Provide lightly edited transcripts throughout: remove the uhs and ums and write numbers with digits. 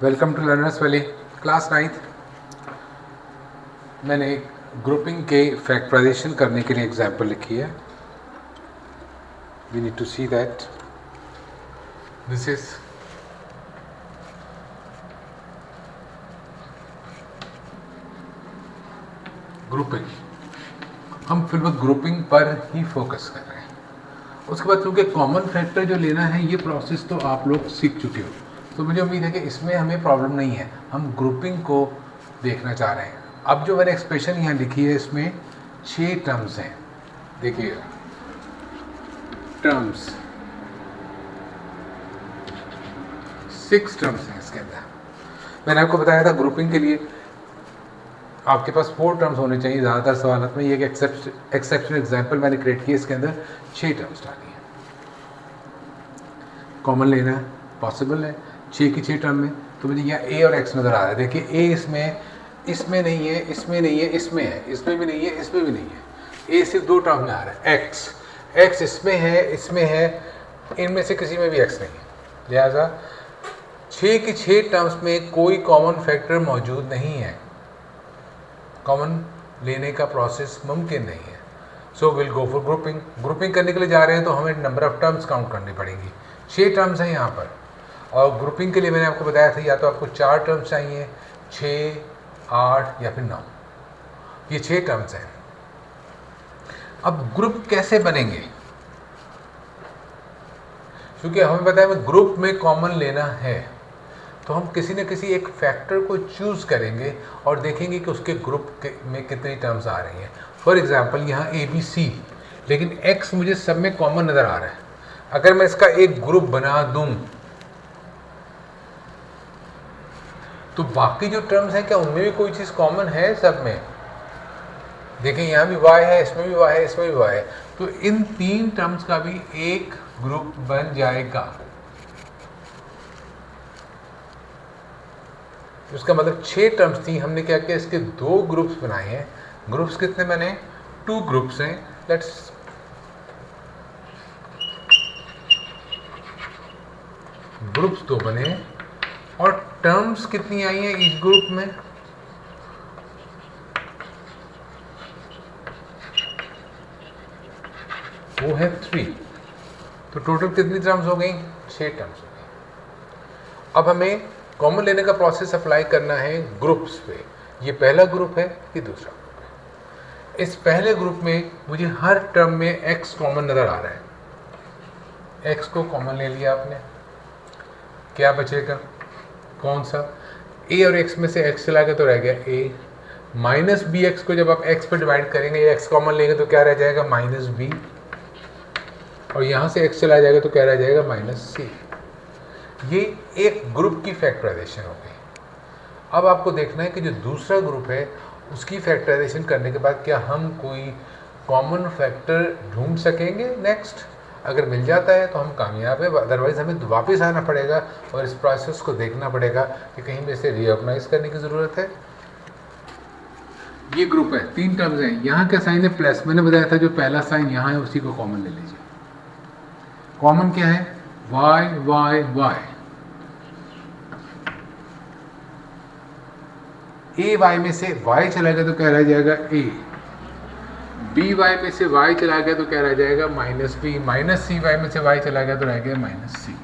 Welcome to learners valley class 9th। मैंने grouping के factorisation करने के लिए एग्जाम्पल लिखी है। We need to see that this is grouping. हम फिलहाल ग्रुपिंग पर ही फोकस कर रहे हैं। उसके बाद क्योंकि कॉमन फैक्टर जो लेना है ये प्रोसेस तो आप लोग सीख चुके हो, तो मुझे उम्मीद है कि इसमें हमें प्रॉब्लम नहीं है। हम ग्रुपिंग को देखना चाह रहे हैं। अब जो मैंने एक्सप्रेशन यहाँ लिखी है इसमें 6 टर्म्स हैं। देखिएगा, टर्म्स 6 टर्म्स हैं इसके अंदर। मैंने आपको बताया था ग्रुपिंग के लिए आपके पास 4 टर्म्स होने चाहिए ज़्यादातर सवालों में। ये एक एक्सेप्शनल एग्जाम्पल मैंने क्रिएट किया, इसके अंदर 6 टर्म्स डाली है। कॉमन लेना है, पॉसिबल है 6 की 6 टर्म में। तो मुझे यहाँ ए और एक्स नज़र आ रहा है। देखिए ए इसमें नहीं है, इसमें नहीं है, इसमें है, इसमें भी नहीं है, इसमें भी नहीं है। ए सिर्फ 2 टर्म में आ रहा है। एक्स इसमें है, इसमें है, इनमें से किसी में भी एक्स नहीं है। लिहाजा 6 की 6 टर्म्स में कोई कॉमन फैक्टर मौजूद नहीं है। कॉमन लेने का प्रोसेस मुमकिन नहीं है। So will go for grouping. Grouping करने के लिए जा रहे हैं तो हमें नंबर ऑफ टर्म्स काउंट करनी पड़ेंगी। 6 टर्म्स हैं यहाँ पर, और ग्रुपिंग के लिए मैंने आपको बताया था या तो आपको 4 टर्म्स चाहिए, 6, 8 या फिर 9। ये 6 टर्म्स हैं। अब ग्रुप कैसे बनेंगे? क्योंकि हमें पता है ग्रुप में कॉमन लेना है, तो हम किसी न किसी एक फैक्टर को चूज़ करेंगे और देखेंगे कि उसके ग्रुप में कितनी टर्म्स आ रही हैं। फॉर एग्जांपल यहाँ ABC, लेकिन X मुझे सब में कॉमन नज़र आ रहा है। अगर मैं इसका एक ग्रुप बना दूं तो बाकी जो टर्म्स हैं क्या उनमें भी कोई चीज़ कॉमन है? सब में देखें, यहाँ भी Y है, इसमें भी Y है, इसमें भी Y है, तो इन 3 टर्म्स का भी एक ग्रुप बन जाएगा। उसका मतलब 6 टर्म्स थी, हमने क्या किया, इसके 2 ग्रुप्स बनाए हैं। ग्रुप्स कितने बने? 2 ग्रुप्स हैं। लेट्स ग्रुप्स 2 बने, और टर्म्स कितनी आई हैं इस ग्रुप में? वो है 3। तो टोटल कितनी टर्म्स हो गई? 6 टर्म्स हो गई। अब हमें कॉमन लेने का प्रोसेस अप्लाई करना है ग्रुप्स पे। ये पहला ग्रुप है, ये दूसरा ग्रुप है। इस पहले ग्रुप में मुझे हर टर्म में x कॉमन नज़र आ रहा है। x को कॉमन ले लिया आपने, क्या बचेगा? कौन सा? a और x में से x चला गया तो रह गया a माइनस बी। एक्स को जब आप x पर डिवाइड करेंगे, x कॉमन लेंगे तो क्या रह जाएगा? Minus B. और यहाँ से x चला जाएगा तो क्या रह जाएगा? माइनस सी। ये एक ग्रुप की फैक्टराइजेशन हो गई। अब आपको देखना है कि जो दूसरा ग्रुप है उसकी फैक्टराइजेशन करने के बाद क्या हम कोई कॉमन फैक्टर ढूंढ सकेंगे नेक्स्ट। अगर मिल जाता है तो हम कामयाब है, अदरवाइज हमें वापस आना पड़ेगा और इस प्रोसेस को देखना पड़ेगा कि कहीं में से रीऑर्गेनाइज करने की ज़रूरत है। ये ग्रुप है, 3 टर्म्स हैं। यहाँ का साइन है प्लस, मैंने बताया था जो पहला साइन यहाँ है उसी को कॉमन ले लीजिए। कॉमन क्या है? y y y। ए वाई में से y चला गया तो क्या रह जाएगा? a। बी वाई में से y चला गया तो क्या रह जाएगा? Minus B. Minus C Y में से y चला गया तो रह गया माइनस सी।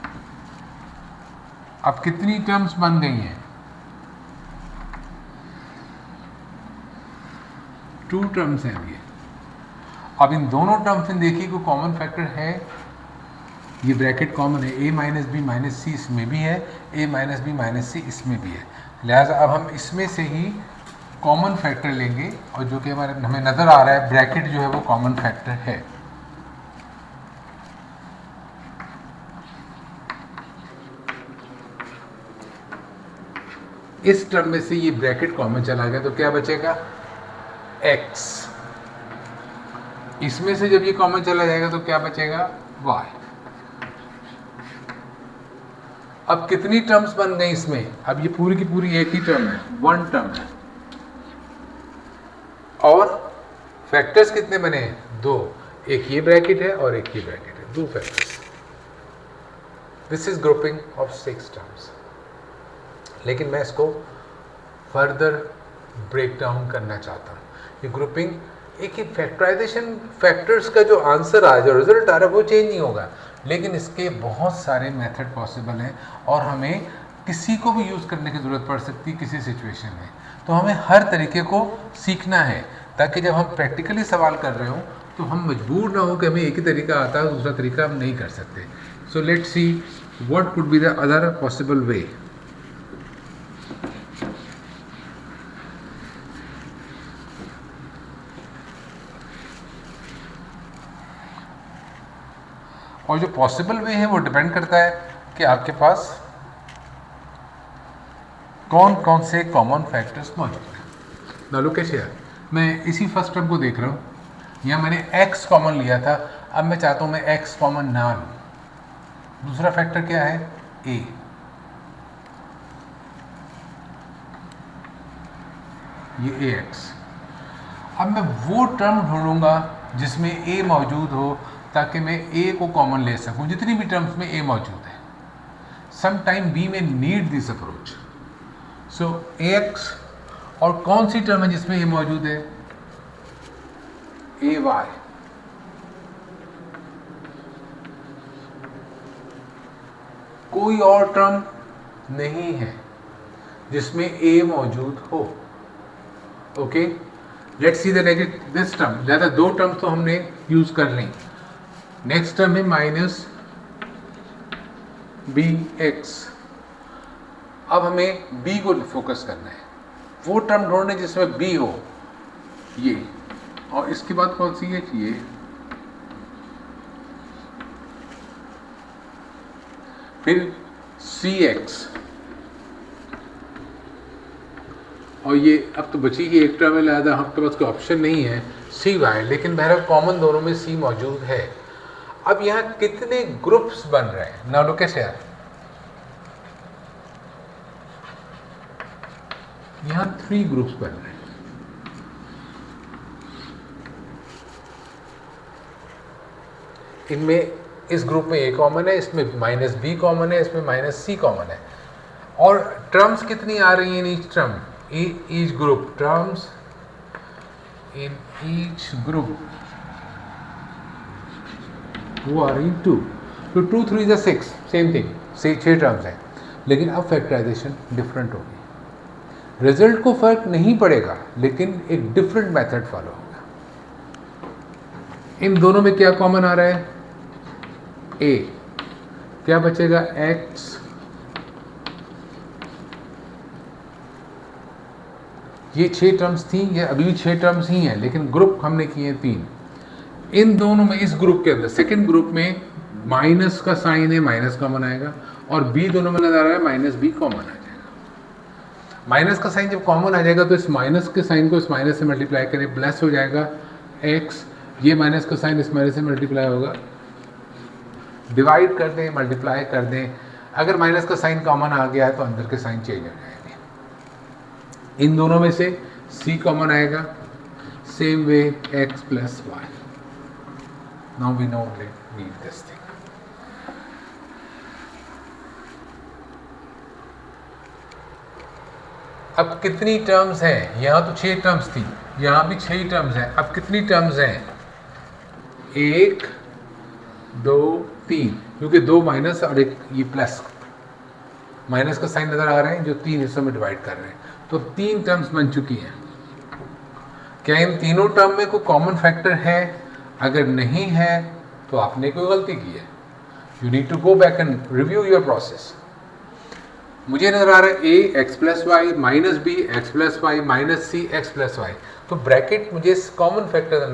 अब कितनी टर्म्स बन गई हैं? 2 टर्म्स हैं ये। अब इन दोनों टर्म्स में देखिए कोई कॉमन फैक्टर है? ये ब्रैकेट कॉमन है, a माइनस बी माइनस सी इसमें भी है, a माइनस बी माइनस सी इसमें भी है। लिहाजा अब हम इसमें से ही कॉमन फैक्टर लेंगे, और जो कि हमें नज़र आ रहा है ब्रैकेट जो है वो कॉमन फैक्टर है। इस टर्म में से ये ब्रैकेट कॉमन चला गया तो क्या बचेगा? x। इसमें से जब ये कॉमन चला जाएगा तो क्या बचेगा? y। अब कितनी टर्म्स बन गई इसमें? अब ये पूरी की पूरी एक ही टर्म है, 1 टर्म है। और फैक्टर्स कितने बने? 2। एक ये ब्रैकेट है और एक ये ब्रैकेट है, 2 factors. This is grouping of 6 terms. लेकिन मैं इसको फर्दर ब्रेक डाउन करना चाहता हूँ। ये ग्रुपिंग एक ही फैक्टराइजेशन फैक्टर्स का जो आंसर आ जो रिजल्ट आ रहा है वो चेंज नहीं होगा, लेकिन इसके बहुत सारे मेथड पॉसिबल हैं और हमें किसी को भी यूज़ करने की ज़रूरत पड़ सकती है किसी सिचुएशन में। तो हमें हर तरीके को सीखना है ताकि जब हम प्रैक्टिकली सवाल कर रहे हो तो हम मजबूर ना हो कि हमें एक ही तरीका आता है दूसरा तरीका हम नहीं कर सकते। So let's see what could be the other possible way. और जो पॉसिबल वे है वो डिपेंड करता है कि आपके पास कौन कौन से कॉमन फैक्टर्स मौजूद हैं। ना लुक एट हियर, मैं इसी फर्स्ट टर्म को देख रहा हूँ, यहाँ मैंने x कॉमन लिया था, अब मैं चाहता हूँ मैं x कॉमन ना लूँ। दूसरा फैक्टर क्या है a, ये ax। अब मैं वो टर्म ढूंढूंगा जिसमें a मौजूद हो ताकि मैं a को कॉमन ले सकूं जितनी भी टर्म्स में a मौजूद है। सम टाइम b में need this approach. So ax और कौन सी टर्म है जिसमें a मौजूद है ay। कोई और टर्म नहीं है जिसमें a मौजूद हो। Okay, let's see the this term. ज़्यादा दो टर्म्स तो हमने यूज कर ली। नेक्स्ट टर्म है माइनस बी एक्स। अब हमें b को फोकस करना है, वो टर्म ढूंढने जिसमें b हो, ये। और इसके बाद कौन सी है ये, फिर cx, और ये अब तो बची ही एक टर्म है, लिहाजा आपके पास कोई ऑप्शन नहीं है cy, लेकिन बहरहाल कॉमन दोनों में c मौजूद है। अब यहाँ कितने ग्रुप्स बन रहे हैं? नाउ लुक एट हियर, यहाँ 3 ग्रुप्स बन रहे हैं। इनमें इस ग्रुप में a कॉमन है, इसमें माइनस b कॉमन है, इसमें माइनस c कॉमन है। और टर्म्स कितनी आ रही हैं in each term, each group, terms in each group वो आ रही 2। तो 2 3 is 6, सेम थिंग, 6 टर्म्स हैं, लेकिन अब फैक्टराइजेशन डिफरेंट होगी। रिजल्ट को फर्क नहीं पड़ेगा लेकिन एक डिफरेंट मेथड फॉलो होगा। इन दोनों में क्या कॉमन आ रहा है a, क्या बचेगा x, ये 6 टर्म्स थी, ये अभी भी 6 टर्म्स ही हैं, लेकिन ग्रुप हमने किए 3। इन दोनों में, इस ग्रुप के अंदर सेकंड ग्रुप में माइनस का साइन है, माइनस कॉमन आएगा, और b दोनों में नजर आ रहा है माइनस b कॉमन आ जाएगा। माइनस का साइन जब कॉमन आ जाएगा तो इस माइनस के साइन को इस माइनस से मल्टीप्लाई करें, प्लस हो जाएगा x, ये माइनस का साइन इस माइनस से मल्टीप्लाई होगा, डिवाइड कर दें, मल्टीप्लाई कर दें। अगर माइनस का साइन कॉमन आ गया है तो अंदर के साइन चेंज हो जाएंगे। इन दोनों में से c कॉमन आएगा, same way x plus Y. Now we know we need this thing. अब कितनी टर्म्स हैं? यहाँ तो 6 टर्म्स थी, यहाँ भी 6 टर्म्स हैं। अब कितनी टर्म्स हैं? 1 2 3, क्योंकि 2 माइनस और 1 ये प्लस, माइनस का साइन नजर आ रहे हैं जो 3 हिस्सों में डिवाइड कर रहे हैं, तो 3 टर्म्स बन चुकी हैं। क्या इन तीनों टर्म में कोई कॉमन फैक्टर है? अगर नहीं है तो आपने कोई गलती की है। You need to go back and review your process. मुझे नजर आ रहा है a x plus Y, minus b x plus Y, minus c x plus Y, तो ब्रैकेट मुझे कॉमन फैक्टर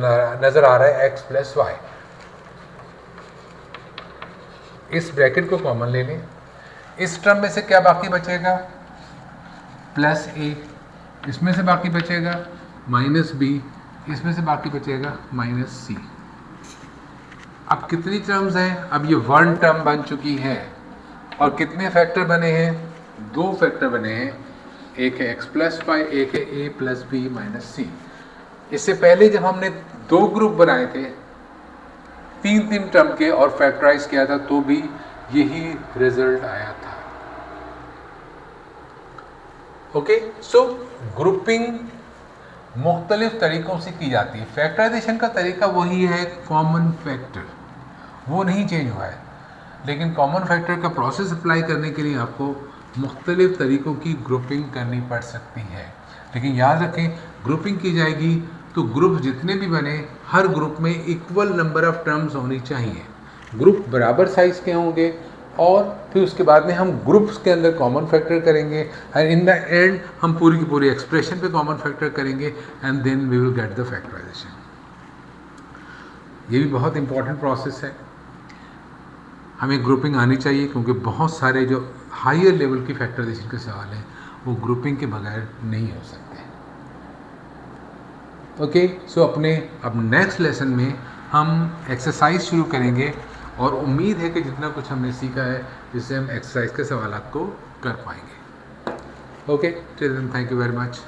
नजर आ रहा है x प्लस वाई। इस ब्रैकेट को कॉमन ले लें। इस टर्म में से क्या बाकी बचेगा? प्लस a, इसमें से बाकी बचेगा माइनस b, इसमें से बाकी बचेगा माइनस c। अब कितनी टर्म्स हैं? अब ये 1 टर्म बन चुकी है। और कितने फैक्टर बने हैं? 2 फैक्टर बने हैं, एक है x प्लस वाई, एक है a plus B minus c। इससे पहले जब हमने 2 ग्रुप बनाए थे 3 टर्म के और फैक्टराइज किया था तो भी यही रिजल्ट आया था। ओके, सो ग्रुपिंग मुख्तलिफ तरीक़ों से की जाती है। फैक्टराइजेशन का तरीका वही है, कॉमन फैक्टर, वो नहीं चेंज हुआ है, लेकिन कॉमन फैक्टर का प्रोसेस अप्लाई करने के लिए आपको मुख्तलिफ तरीक़ों की ग्रुपिंग करनी पड़ सकती है। लेकिन याद रखें, ग्रुपिंग की जाएगी तो ग्रुप जितने भी बने, हर ग्रुप में इक्वल नंबर ऑफ टर्म्स होनी चाहिए, ग्रुप बराबर साइज़ के होंगे, और फिर उसके बाद में हम ग्रुप्स के अंदर कॉमन फैक्टर करेंगे, एंड इन द एंड हम पूरी की पूरी एक्सप्रेशन पे कॉमन फैक्टर करेंगे, and then we will get the factorization. ये भी बहुत इंपॉर्टेंट प्रोसेस है, हमें ग्रुपिंग आनी चाहिए, क्योंकि बहुत सारे जो हायर लेवल की फैक्टराइजेशन के सवाल हैं वो ग्रुपिंग के बगैर नहीं हो सकते। ओके, सो अब नेक्स्ट लेसन में हम एक्सरसाइज शुरू करेंगे, और उम्मीद है कि जितना कुछ हमने सीखा है जिससे हम एक्सरसाइज के सवाल को कर पाएंगे। Okay, till then thank you very much.